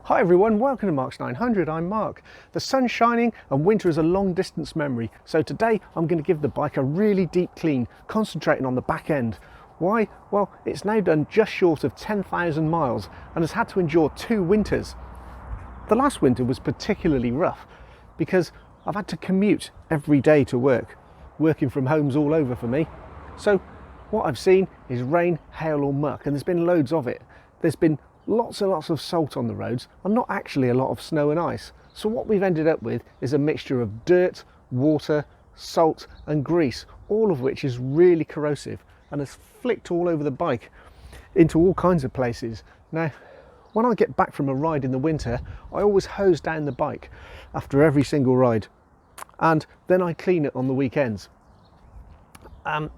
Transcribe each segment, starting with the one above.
Hi everyone, welcome to Mark's 900, I'm Mark. The sun's shining and winter is a long distance memory, so today I'm going to give the bike a really deep clean, concentrating on the back end. Why? Well, it's now done just short of 10,000 miles and has had to endure 2 winters. The last winter was particularly rough because I've had to commute every day to work. Working from home's all over for me. So what I've seen is rain, hail or muck, and there's been loads of it. There's been lots and lots of salt on the roads and not actually a lot of snow and ice. So what we've ended up with is a mixture of dirt, water, salt and grease, all of which is really corrosive and has flicked all over the bike into all kinds of places. Now, when I get back from a ride in the winter, I always hose down the bike after every single ride and then I clean it on the weekends.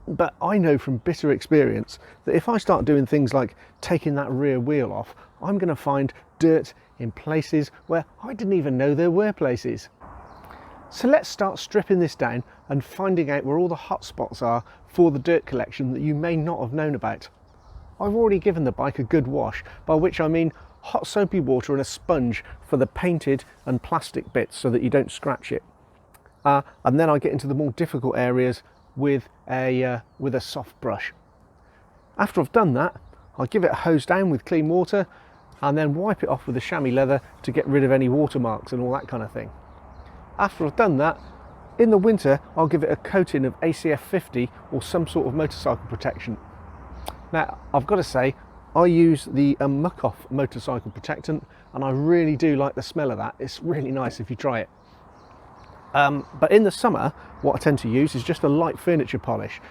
But I know from bitter experience that if I start doing things like taking that rear wheel off, I'm going to find dirt in places where I didn't even know there were places. So let's start stripping this down and finding out where all the hot spots are for the dirt collection that you may not have known about. I've already given the bike a good wash, by which I mean hot soapy water and a sponge for the painted and plastic bits so that you don't scratch it. And then I get into the more difficult areas with a soft brush. After I've done that, I'll give it a hose down with clean water and then wipe it off with the chamois leather to get rid of any watermarks and all that kind of thing. After I've done that, in the winter I'll give it a coating of ACF 50 or some sort of motorcycle protection. Now I've got to say, I use the muck off motorcycle protectant and I really do like the smell of that. It's really nice if you try it. But in the summer, what I tend to use is just a light furniture polish.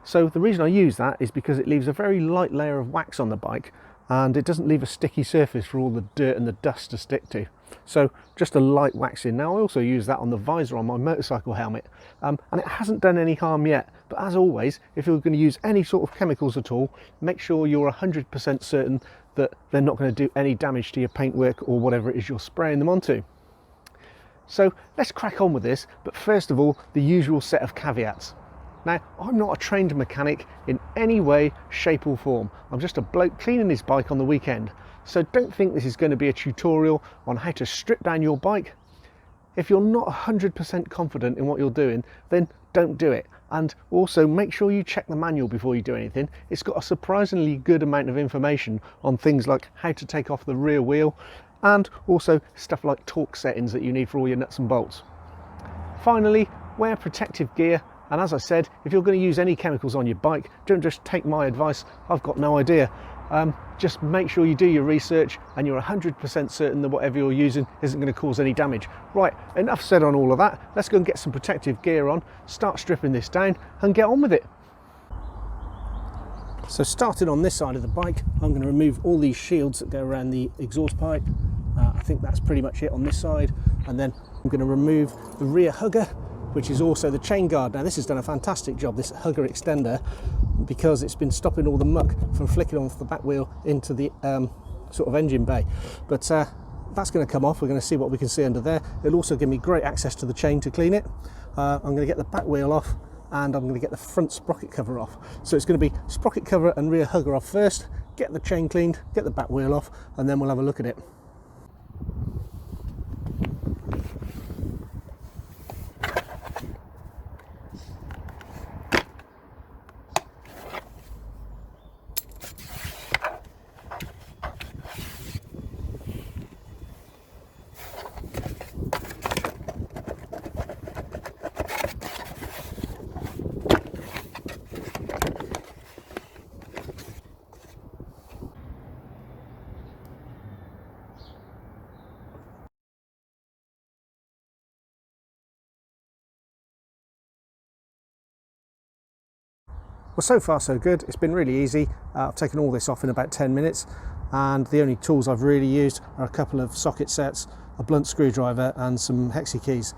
So the reason I use that is because it leaves a very light layer of wax on the bike and it doesn't leave a sticky surface for all the dirt and the dust to stick to. So just a light waxing. Now I also use that on the visor on my motorcycle helmet and it hasn't done any harm yet. But as always, if you're going to use any sort of chemicals at all, make sure you're 100% certain that they're not going to do any damage to your paintwork or whatever it is you're spraying them onto. So let's crack on with this, but first of all, the usual set of caveats. Now, I'm not a trained mechanic in any way, shape or form. I'm just a bloke cleaning his bike on the weekend. So don't think this is going to be a tutorial on how to strip down your bike. If you're not 100% confident in what you're doing, then don't do it. And also make sure you check the manual before you do anything. It's got a surprisingly good amount of information on things like how to take off the rear wheel, and also stuff like torque settings that you need for all your nuts and bolts. Finally, wear protective gear, and as I said, if you're going to use any chemicals on your bike, don't just take my advice, I've got no idea. Just make sure you do your research and you're 100% certain that whatever you're using isn't going to cause any damage. Right, enough said on all of that, let's go and get some protective gear on, start stripping this down and get on with it. So starting on this side of the bike, I'm going to remove all these shields that go around the exhaust pipe. I think that's pretty much it on this side. And then I'm going to remove the rear hugger, which is also the chain guard. Now this has done a fantastic job, this hugger extender, because it's been stopping all the muck from flicking off the back wheel into the sort of engine bay. But that's going to come off. We're going to see what we can see under there. It'll also give me great access to the chain to clean it. I'm going to get the back wheel off, and I'm going to get the front sprocket cover off. So it's going to be sprocket cover and rear hugger off first, get the chain cleaned, get the back wheel off, and then we'll have a look at it. Well, so far so good. It's been really easy. I've taken all this off in about 10 minutes and the only tools I've really used are a couple of socket sets, a blunt screwdriver and some hexi keys.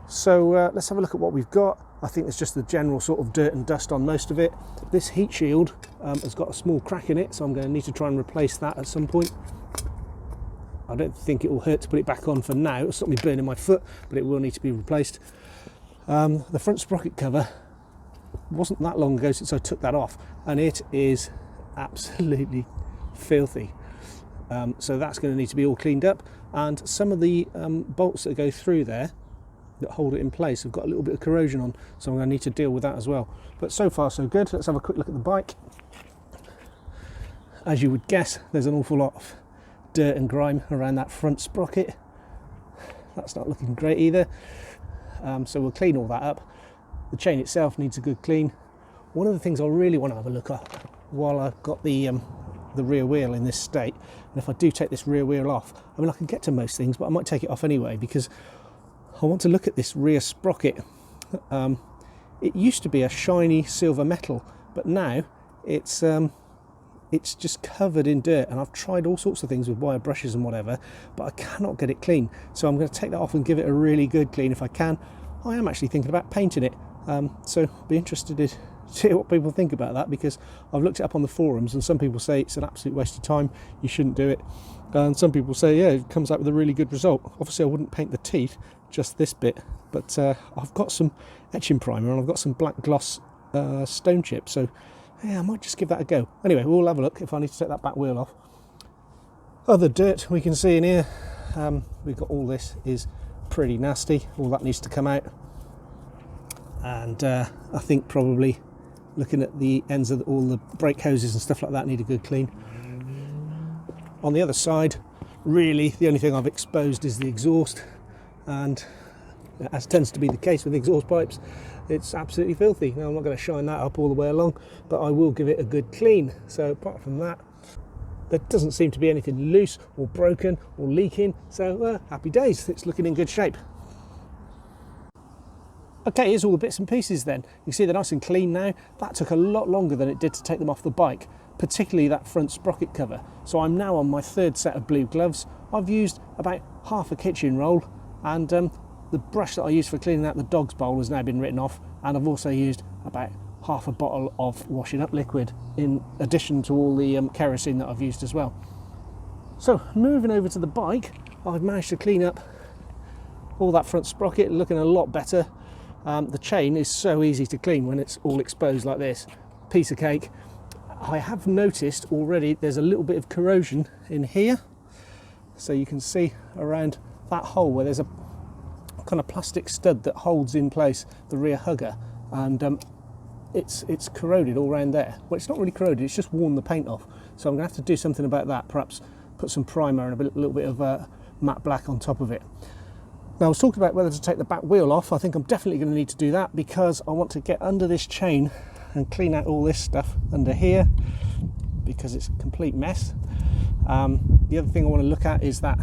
So let's have a look at what we've got. I think there's just the general sort of dirt and dust on most of it. This heat shield has got a small crack in it, so I'm going to need to try and replace that at some point. I don't think it will hurt to put it back on for now. It'll stop me burning my foot, but it will need to be replaced. The front sprocket cover wasn't that long ago since I took that off and it is absolutely filthy. So that's going to need to be all cleaned up, and some of the bolts that go through there that hold it in place have got a little bit of corrosion on, so I'm going to need to deal with that as well. But so far so good. Let's have a quick look at the bike. As you would guess, there's an awful lot of dirt and grime around that front sprocket. That's not looking great either, so we'll clean all that up. The chain itself needs a good clean. One of the things I really want to have a look at while I've got the rear wheel in this state, and if I do take this rear wheel off, I mean I can get to most things, but I might take it off anyway because I want to look at this rear sprocket. It used to be a shiny silver metal, but now it's just covered in dirt, and I've tried all sorts of things with wire brushes and whatever, but I cannot get it clean. So I'm going to take that off and give it a really good clean if I can. I am actually thinking about painting it, so I'll be interested to see what people think about that, because I've looked it up on the forums and some people say it's an absolute waste of time, you shouldn't do it, and some people say yeah, it comes out with a really good result. Obviously I wouldn't paint the teeth, just this bit, but I've got some etching primer and I've got some black gloss stone chip, so yeah, I might just give that a go. Anyway, we'll have a look if I need to take that back wheel off. Other dirt we can see in here, we've got all this is pretty nasty, all that needs to come out, and I think probably looking at the ends of all the brake hoses and stuff like that need a good clean. On the other side, really the only thing I've exposed is the exhaust, and as tends to be the case with exhaust pipes, it's absolutely filthy. Now I'm not going to shine that up all the way along, but I will give it a good clean. So apart from that, there doesn't seem to be anything loose or broken or leaking, so happy days, it's looking in good shape. Okay, here's all the bits and pieces then. You can see they're nice and clean now. That took a lot longer than it did to take them off the bike, particularly that front sprocket cover. So I'm now on my third set of blue gloves. I've used about half a kitchen roll, and the brush that I used for cleaning out the dog's bowl has now been written off, and I've also used about half a bottle of washing up liquid in addition to all the kerosene that I've used as well. So moving over to the bike, I've managed to clean up all that front sprocket, looking a lot better. The chain is so easy to clean when it's all exposed like this, piece of cake. I have noticed already there's a little bit of corrosion in here, so you can see around that hole where there's a kind of plastic stud that holds in place the rear hugger, and it's corroded all around there. Well, it's not really corroded, it's just worn the paint off, so I'm going to have to do something about that, perhaps put some primer and a little bit of matte black on top of it. Now I was talking about whether to take the back wheel off. I think I'm definitely going to need to do that, because I want to get under this chain and clean out all this stuff under here, because it's a complete mess. The other thing I want to look at is that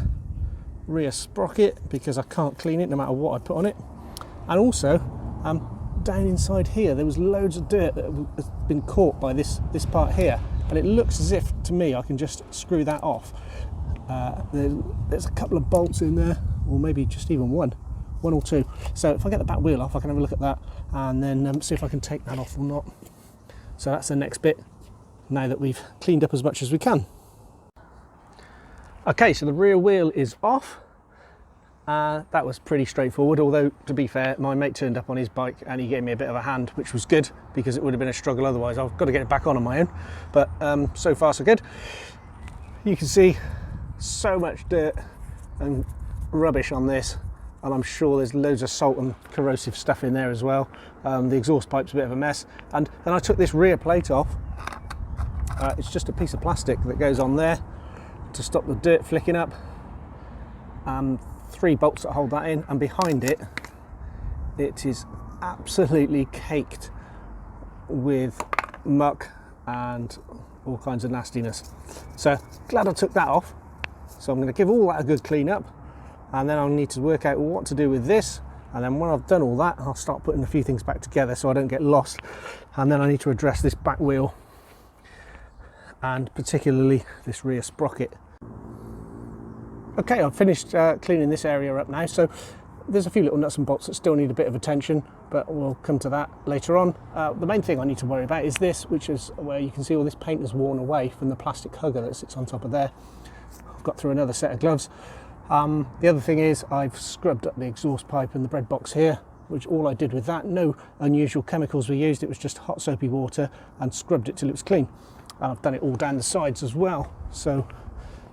rear sprocket, because I can't clean it no matter what I put on it. And also down inside here there was loads of dirt that has been caught by this part here, and it looks as if to me I can just screw that off. There's a couple of bolts in there, or maybe just even one or two. So if I get the back wheel off, I can have a look at that and then see if I can take that off or not. So that's the next bit, now that we've cleaned up as much as we can. Okay, so the rear wheel is off. That was pretty straightforward, although to be fair, my mate turned up on his bike and he gave me a bit of a hand, which was good, because it would have been a struggle otherwise. I've got to get it back on my own, but so far so good. You can see so much dirt and rubbish on this, and I'm sure there's loads of salt and corrosive stuff in there as well. The exhaust pipe's a bit of a mess, and then I took this rear plate off. It's just a piece of plastic that goes on there to stop the dirt flicking up. 3 bolts that hold that in, and behind it, it is absolutely caked with muck and all kinds of nastiness. So glad I took that off. So I'm going to give all that a good clean up, and then I'll need to work out what to do with this, and then when I've done all that, I'll start putting a few things back together so I don't get lost. And then I need to address this back wheel, and particularly this rear sprocket. Okay, I've finished cleaning this area up now, so there's a few little nuts and bolts that still need a bit of attention, but we'll come to that later on. The main thing I need to worry about is this, which is where you can see all this paint is worn away from the plastic hugger that sits on top of there. I've got through another set of gloves. The other thing is I've scrubbed up the exhaust pipe and the bread box here, which all I did with that, no unusual chemicals were used, it was just hot soapy water, and scrubbed it till it was clean. I've done it all down the sides as well, so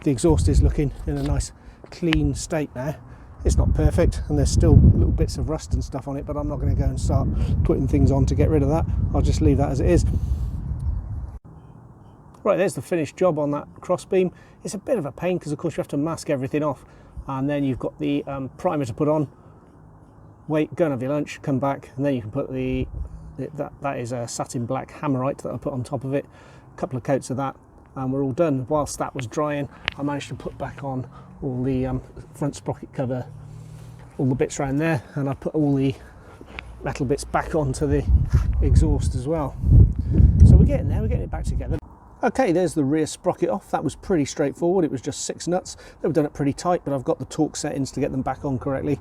the exhaust is looking in a nice clean state now. It's not perfect and there's still little bits of rust and stuff on it, but I'm not going to go and start putting things on to get rid of that. I'll just leave that as it is. Right, there's the finished job on that crossbeam. It's a bit of a pain because of course you have to mask everything off, and then you've got the primer to put on, wait, go and have your lunch, come back, and then you can put that is a satin black hammerite that I put on top of it, a couple of coats of that, and we're all done. Whilst that was drying, I managed to put back on all the front sprocket cover, all the bits around there, and I put all the metal bits back onto the exhaust as well. So we're getting there, we're getting it back together. Okay, there's the rear sprocket off. That was pretty straightforward. It was just 6 nuts. They were done it pretty tight, but I've got the torque settings to get them back on correctly.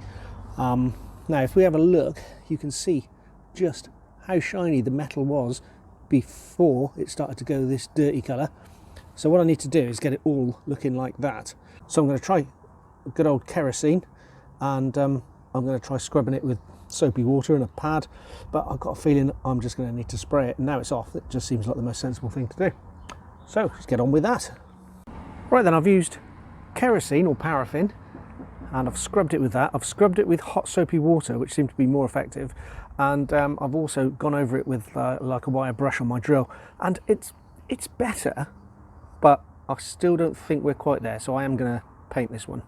Now, if we have a look, you can see just how shiny the metal was before it started to go this dirty colour. So what I need to do is get it all looking like that. So I'm going to try good old kerosene, and I'm going to try scrubbing it with soapy water and a pad, but I've got a feeling I'm just going to need to spray it, and now it's off, it just seems like the most sensible thing to do. So let's get on with that. Right then, I've used kerosene or paraffin and I've scrubbed it with that. I've scrubbed it with hot soapy water, which seemed to be more effective, and I've also gone over it with like a wire brush on my drill, and it's better, but I still don't think we're quite there, so I am going to paint this one.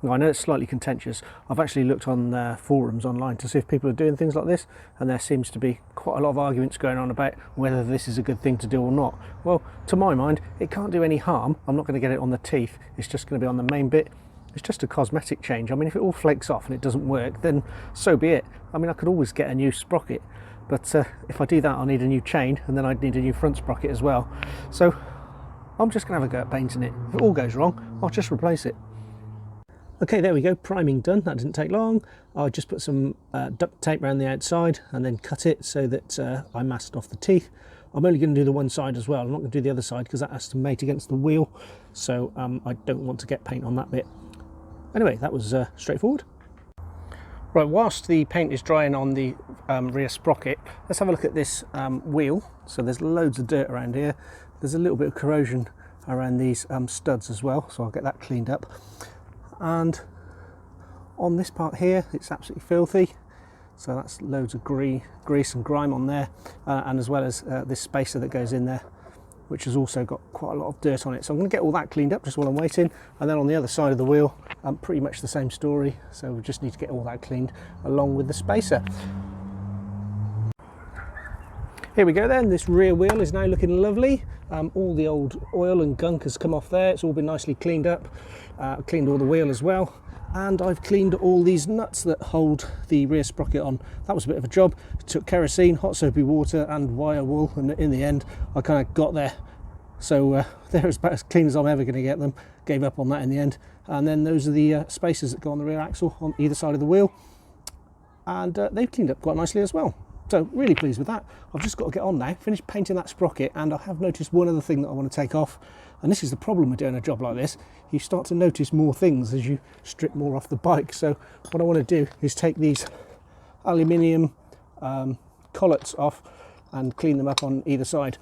Now, I know it's slightly contentious. I've actually looked on forums online to see if people are doing things like this, and there seems to be quite a lot of arguments going on about whether this is a good thing to do or not. Well, to my mind, it can't do any harm. I'm not going to get it on the teeth. It's just going to be on the main bit. It's just a cosmetic change. I mean, if it all flakes off and it doesn't work, then so be it. I mean, I could always get a new sprocket, but if I do that, I'll need a new chain, and then I'd need a new front sprocket as well. So I'm just going to have a go at painting it. If it all goes wrong, I'll just replace it. Okay, there we go, priming done. That didn't take long. I just put some duct tape around the outside and then cut it so that I masked off the teeth. I'm only going to do the one side as well. I'm not going to do the other side because that has to mate against the wheel, so I don't want to get paint on that bit. Anyway, that was straightforward. Right, whilst the paint is drying on the rear sprocket, let's have a look at this wheel. So there's loads of dirt around here. There's a little bit of corrosion around these studs as well, so I'll get that cleaned up. And on this part here, it's absolutely filthy, so that's loads of grease and grime on there, and as well as this spacer that goes in there, which has also got quite a lot of dirt on it. So I'm going to get all that cleaned up just while I'm waiting, and then on the other side of the wheel, pretty much the same story, so we just need to get all that cleaned along with the spacer. Here we go then, this rear wheel is now looking lovely. All the old oil and gunk has come off there, it's all been nicely cleaned up. Cleaned all the wheel as well, and I've cleaned all these nuts that hold the rear sprocket on. That was a bit of a job. It took kerosene, hot soapy water and wire wool, and in the end I kind of got there. So they're about as clean as I'm ever going to get them. Gave up on that in the end. And then those are the spacers that go on the rear axle on either side of the wheel, and they've cleaned up quite nicely as well. So really pleased with that. I've just got to get on now, finish painting that sprocket, and I have noticed one other thing that I want to take off. And this is the problem with doing a job like this. You start to notice more things as you strip more off the bike. So what I want to do is take these aluminium collets off and clean them up on either side.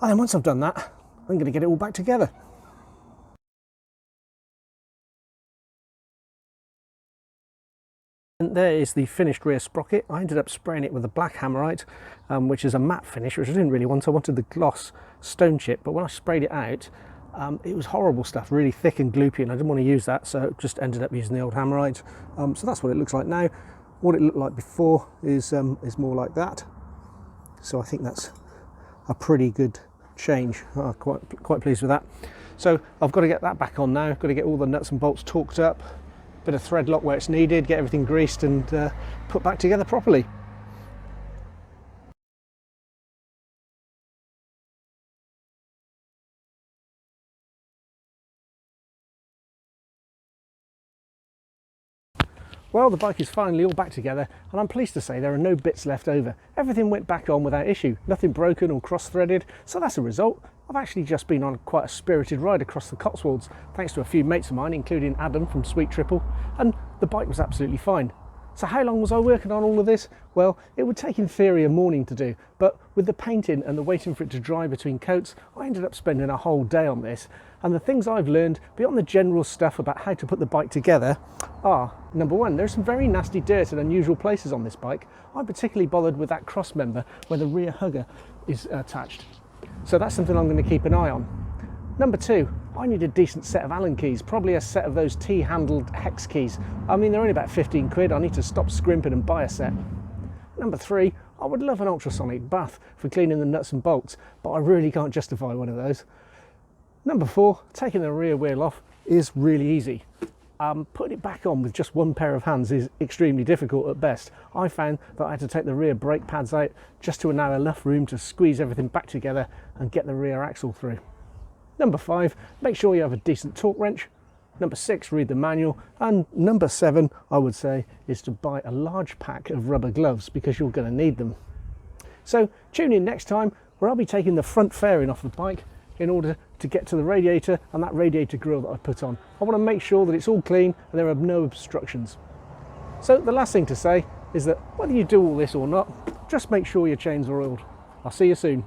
And then once I've done that, I'm going to get it all back together. And there is the finished rear sprocket. I ended up spraying it with a black hammerite, which is a matte finish, which I didn't really want. I wanted the gloss stone chip, but when I sprayed it out, it was horrible stuff, really thick and gloopy, and I didn't want to use that, so just ended up using the old hammerite. So that's what it looks like now. What it looked like before is more like that. So I think that's a pretty good change. I'm quite pleased with that. So I've got to get that back on now. I've got to get all the nuts and bolts torqued up, bit of thread lock where it's needed, get everything greased and put back together properly. Well, the bike is finally all back together, and I'm pleased to say there are no bits left over. Everything went back on without issue, nothing broken or cross-threaded, so that's a result. I've actually just been on quite a spirited ride across the Cotswolds, thanks to a few mates of mine, including Adam from Sweet Triple, and the bike was absolutely fine. So how long was I working on all of this? Well, it would take in theory a morning to do, but with the painting and the waiting for it to dry between coats, I ended up spending a whole day on this. And the things I've learned beyond the general stuff about how to put the bike together are, number one, there's some very nasty dirt and unusual places on this bike. I'm particularly bothered with that cross member where the rear hugger is attached. So that's something I'm going to keep an eye on. Number two, I need a decent set of Allen keys, probably a set of those T-handled hex keys. I mean, they're only about 15 quid. I need to stop scrimping and buy a set. Number three, I would love an ultrasonic bath for cleaning the nuts and bolts, but I really can't justify one of those. Number four, taking the rear wheel off is really easy. Putting it back on with just one pair of hands is extremely difficult at best. I found that I had to take the rear brake pads out just to allow enough room to squeeze everything back together and get the rear axle through. Number five, make sure you have a decent torque wrench. Number six, read the manual. And number seven, I would say, is to buy a large pack of rubber gloves because you're going to need them. So tune in next time where I'll be taking the front fairing off the bike in order to get to the radiator and that radiator grille that I put on. I want to make sure that it's all clean and there are no obstructions. So the last thing to say is that whether you do all this or not, just make sure your chains are oiled. I'll see you soon.